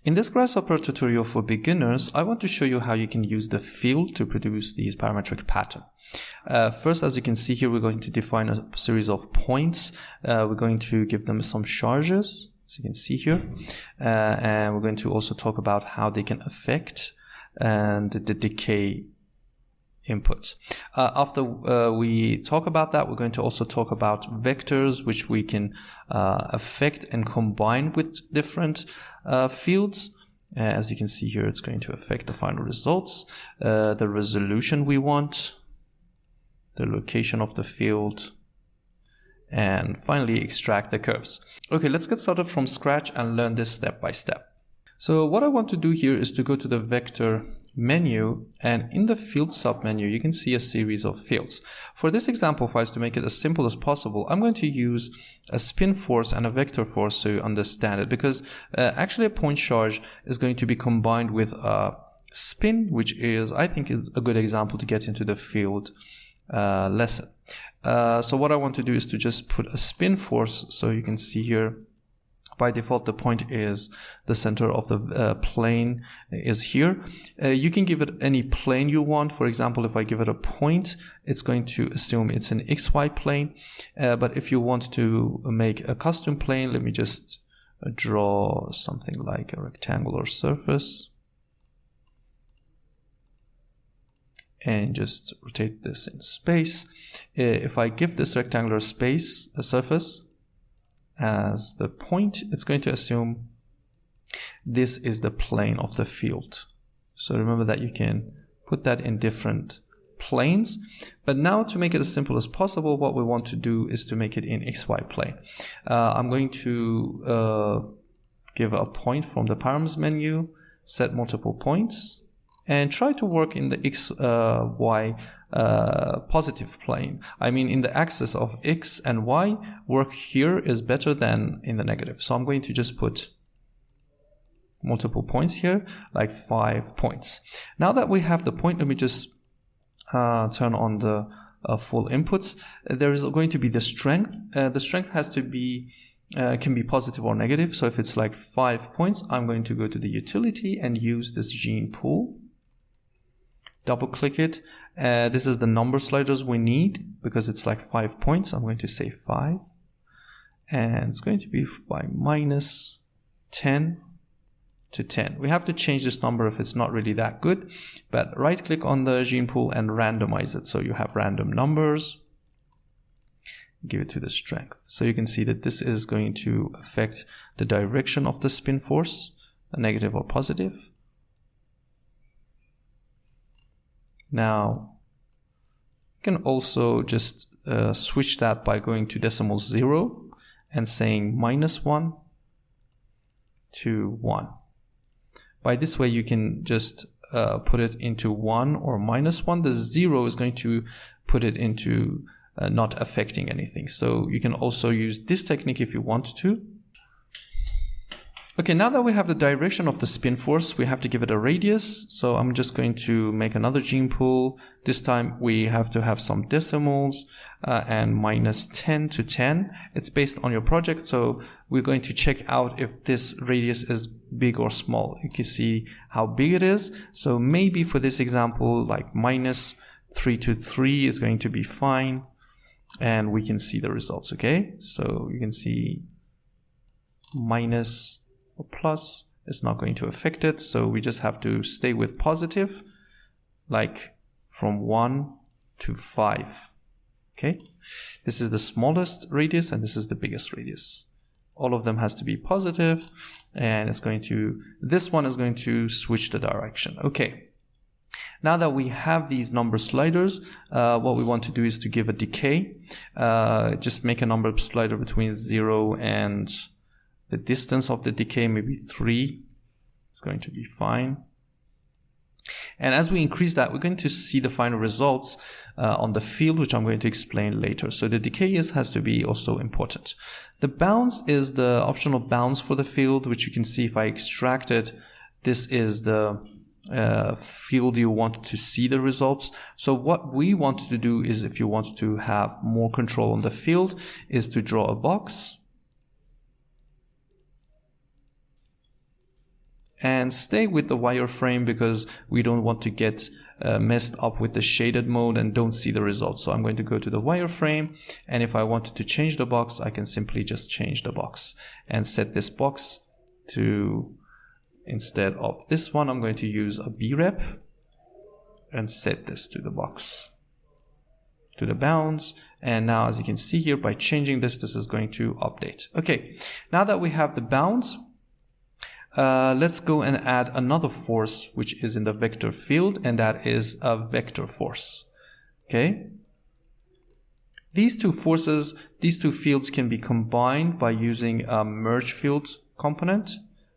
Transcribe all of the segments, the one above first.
In this Grasshopper tutorial for beginners, I want to show you how you can use the field to produce these parametric pattern. First, as you can see here, we're going to define a series of points. We're going to give them some charges, as you can see here. And we're going to also talk about how they can affect and the decay inputs. After we talk about that, we're going to also talk about vectors, which we can affect and combine with different fields. As you can see here, it's going to affect the final results, the resolution we want, the location of the field, and finally extract the curves. Okay, let's get started from scratch and learn this step by step. So what I want to do here is to go to the vector menu, and in the field submenu you can see a series of fields. For this example files, to make it as simple as possible, I'm going to use a spin force and a vector force so you understand it, because actually a point charge is going to be combined with a spin, which is, I think, is a good example to get into the field lesson. So what I want to do is to just put a spin force, so you can see here by default the point is the center of the plane is here. You can give it any plane you want. For example, if I give it a point, it's going to assume it's an XY plane. But if you want to make a custom plane, let me just draw something like a rectangular surface and just rotate this in space. If I give this rectangular space a surface as the point, it's going to assume this is the plane of the field. So remember that you can put that in different planes. But now, to make it as simple as possible, what we want to do is to make it in XY plane. I'm going to give a point from the params menu, set multiple points, and try to work in the XY positive plane. I mean, in the axis of X and Y, work here is better than in the negative. So I'm going to just put multiple points here, like 5 points. Now that we have the point, let me just turn on the full inputs. There is going to be the strength. The strength has to be can be positive or negative. So if it's like 5 points, I'm going to go to the utility and use this gene pool. Double click it. This is the number sliders we need because it's like 5 points. I'm going to say 5, and it's going to be by minus 10 to 10. We have to change this number if it's not really that good, but right click on the gene pool and randomize it so you have random numbers. Give it to the strength. So you can see that this is going to affect the direction of the spin force, a negative or positive. Now, you can also just switch that by going to decimal 0 and saying -1 to 1. By this way, you can just put it into 1 or -1. The 0 is going to put it into not affecting anything. So you can also use this technique if you want to. Okay, now that we have the direction of the spin force, we have to give it a radius. So I'm just going to make another gene pool. This time we have to have some decimals and -10 to 10. It's based on your project, so we're going to check out if this radius is big or small. You can see how big it is. So maybe for this example, like -3 to 3 is going to be fine. And we can see the results, okay? So you can see minus or plus is not going to affect it, so we just have to stay with positive, like from 1 to 5. Okay, this is the smallest radius and this is the biggest radius. All of them has to be positive, and it's going to, this one is going to switch the direction. Okay, now that we have these number sliders, what we want to do is to give a decay. Just make a number slider between 0 and the distance of the decay, maybe 3. It's going to be fine. And as we increase that, we're going to see the final results on the field, which I'm going to explain later. So the decay has to be also important. The bounds is the optional bounds for the field, which you can see if I extract it. This is the field you want to see the results. So what we want to do is, if you want to have more control on the field, is to draw a box and stay with the wireframe because we don't want to get messed up with the shaded mode and don't see the results. So I'm going to go to the wireframe, and if I wanted to change the box, I can simply just change the box and set this box to, instead of this one, I'm going to use a brep and set this to the box, to the bounds. And now, as you can see here, by changing this, this is going to update. Okay, now that we have the bounds, let's go and add another force which is in the vector field, and that is a vector force. Okay, these two forces, these two fields can be combined by using a merge field component.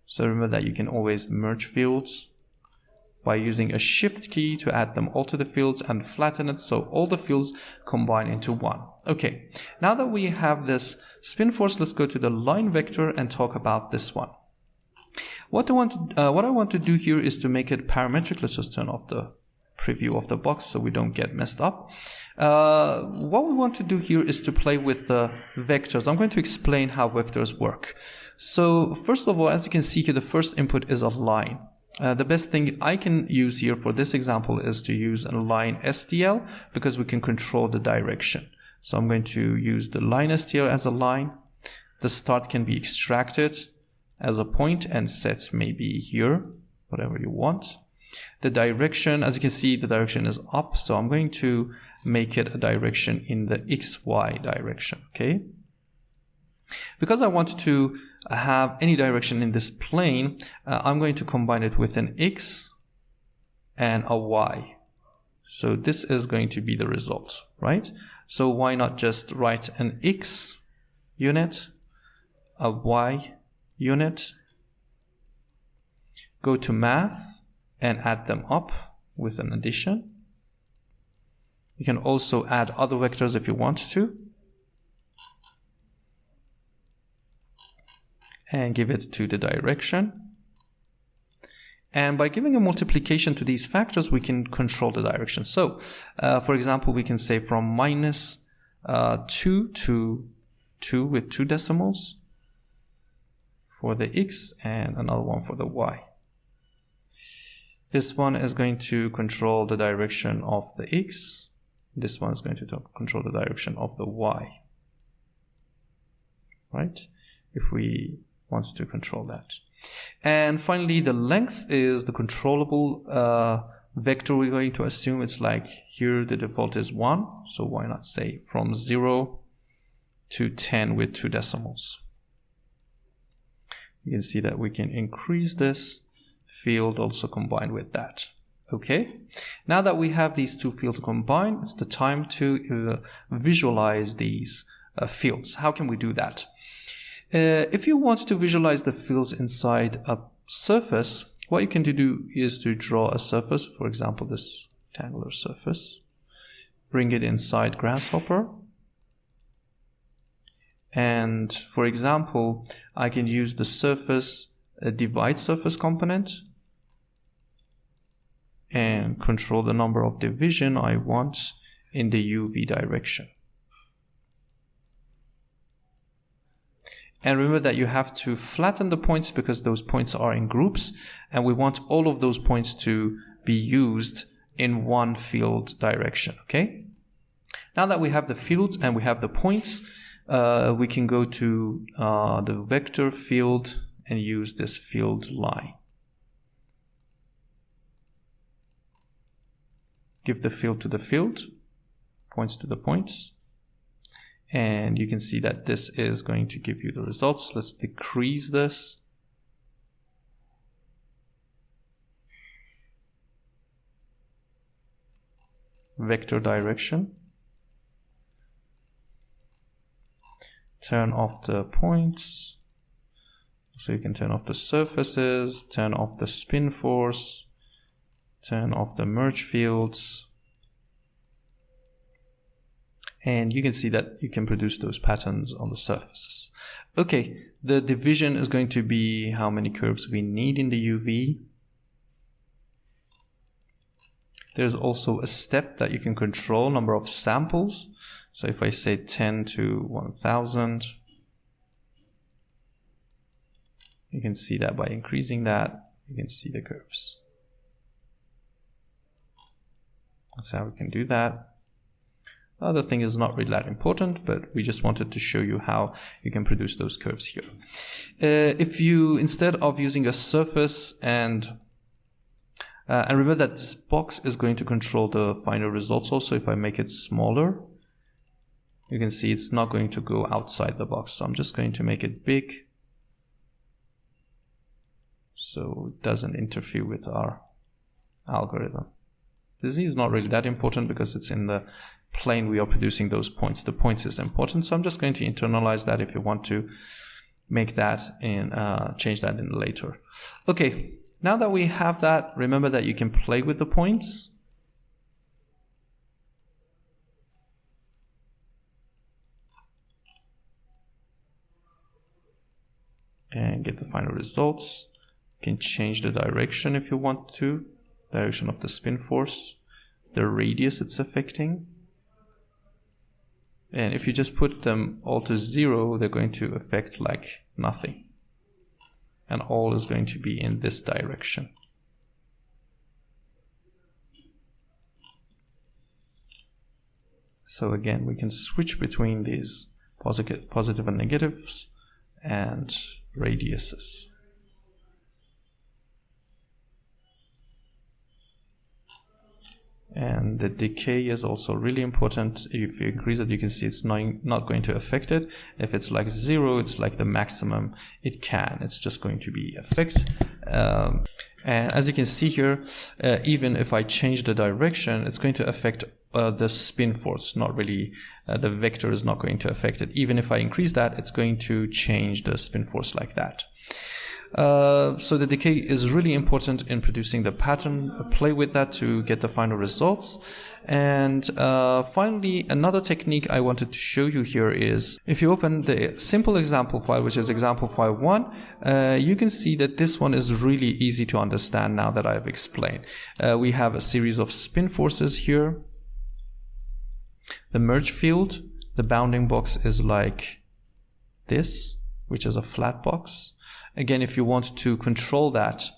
So remember that you can always merge fields by using a shift key to add them all to the fields and flatten it so all the fields combine into one. Okay, now that we have this spin force, let's go to the line vector and talk about this one. What I want to do here is to make it parametric. Let's just turn off the preview of the box so we don't get messed up. What we want to do here is to play with the vectors. I'm going to explain how vectors work. So first of all, as you can see here, the first input is a line. The best thing I can use here for this example is to use a line STL because we can control the direction. So I'm going to use the line STL as a line. The start can be extracted as a point and set maybe here, whatever you want. The direction, as you can see, the direction is up, so I'm going to make it a direction in the XY direction, okay? Because I want to have any direction in this plane, I'm going to combine it with an X and a Y. So this is going to be the result, right? So why not just write an X unit, a Y unit, go to math and add them up with an addition. You can also add other vectors if you want to, and give it to the direction. And by giving a multiplication to these factors, we can control the direction. So for example, we can say from minus 2 to 2 with 2 decimals for the X and another one for the Y. This one is going to control the direction of the X. This one is going to control the direction of the Y, right? If we want to control that. And finally, the length is the controllable vector we're going to assume. It's like here the default is 1, so why not say from 0 to 10 with 2 decimals. You can see that we can increase this field also combined with that. Okay, now that we have these two fields combined, it's the time to visualize these fields. How can we do that? If you want to visualize the fields inside a surface, what you can do is to draw a surface, for example this rectangular surface, bring it inside Grasshopper, and for example I can use the surface divide surface component and control the number of division I want in the UV direction. And remember that you have to flatten the points because those points are in groups, and we want all of those points to be used in one field direction, okay? Now that we have the fields and we have the points, we can go to the vector field and use this field line. Give the field to the field, points to the points, and you can see that this is going to give you the results. Let's decrease this. Vector direction. Turn off the points. So you can turn off the surfaces, turn off the spin force, turn off the merge fields. And you can see that you can produce those patterns on the surfaces. Okay, the division is going to be how many curves we need in the UV. There's also a step that you can control, number of samples. So if I say 10 to 1000, you can see that by increasing that, you can see the curves. That's how we can do that. Other thing is not really that important, but we just wanted to show you how you can produce those curves here. If you, instead of using a surface and remember that this box is going to control the final results also. If I make it smaller, you can see it's not going to go outside the box. So I'm just going to make it big so it doesn't interfere with our algorithm. This is not really that important because it's in the plane we are producing those points. The points is important, so I'm just going to internalize that if you want to make that and change that in later. Okay, now that we have that, remember that you can play with the points. And get the final results. You can change the direction if you want to, direction of the spin force, the radius it's affecting. And if you just put them all to 0, they're going to affect like nothing. And all is going to be in this direction. So again, we can switch between these positive and negatives and radiuses. And the decay is also really important. If you increase it, you can see it's not going to affect it. If it's like 0, it's like the maximum it can. It's just going to be affect. And as you can see here, even if I change the direction, it's going to affect the spin force. Not really, the vector is not going to affect it. Even if I increase that, it's going to change the spin force like that. So the decay is really important in producing the pattern. Play with that to get the final results. And finally, another technique I wanted to show you here is if you open the simple example file, which is example file 1, you can see that this one is really easy to understand now that I've explained. We have a series of spin forces here. The merge field, the bounding box is like this, which is a flat box. Again, if you want to control that,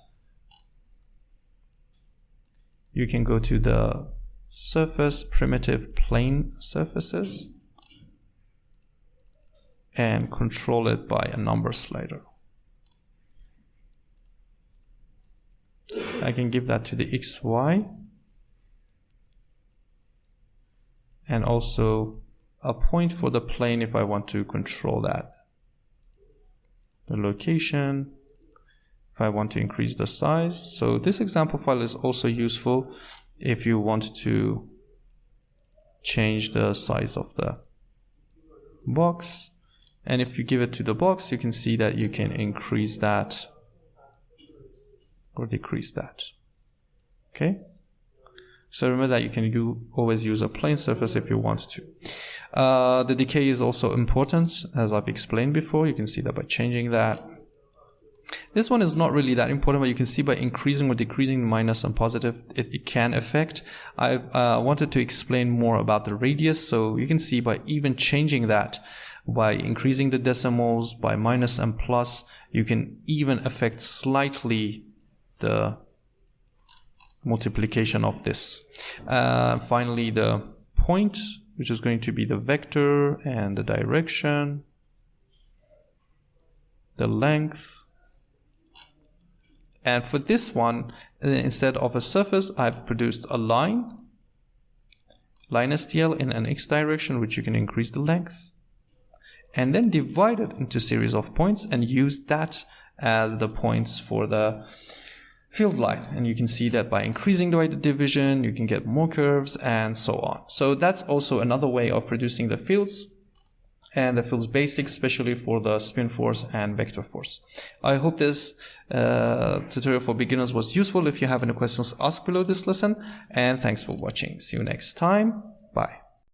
you can go to the surface, primitive plane surfaces, and control it by a number slider. I can give that to the XY and also a point for the plane if I want to control that. The location, if I want to increase the size. So this example file is also useful if you want to change the size of the box. And if you give it to the box, you can see that you can increase that or decrease that. Okay. So remember that you can always use a plane surface if you want to. The decay is also important, as I've explained before. You can see that by changing that. This one is not really that important, but you can see by increasing or decreasing minus and positive, it can affect. I've wanted to explain more about the radius. So you can see by even changing that, by increasing the decimals, by minus and plus, you can even affect slightly the multiplication of this. Finally, the point, which is going to be the vector and the direction, the length. And for this one, instead of a surface, I've produced a line STL in an X direction, which you can increase the length, and then divide it into a series of points and use that as the points for the field line. And you can see that by increasing the division, you can get more curves and so on. So that's also another way of producing the fields and the fields basics, especially for the spin force and vector force. I hope this tutorial for beginners was useful. If you have any questions, ask below this lesson, and thanks for watching. See you next time. Bye.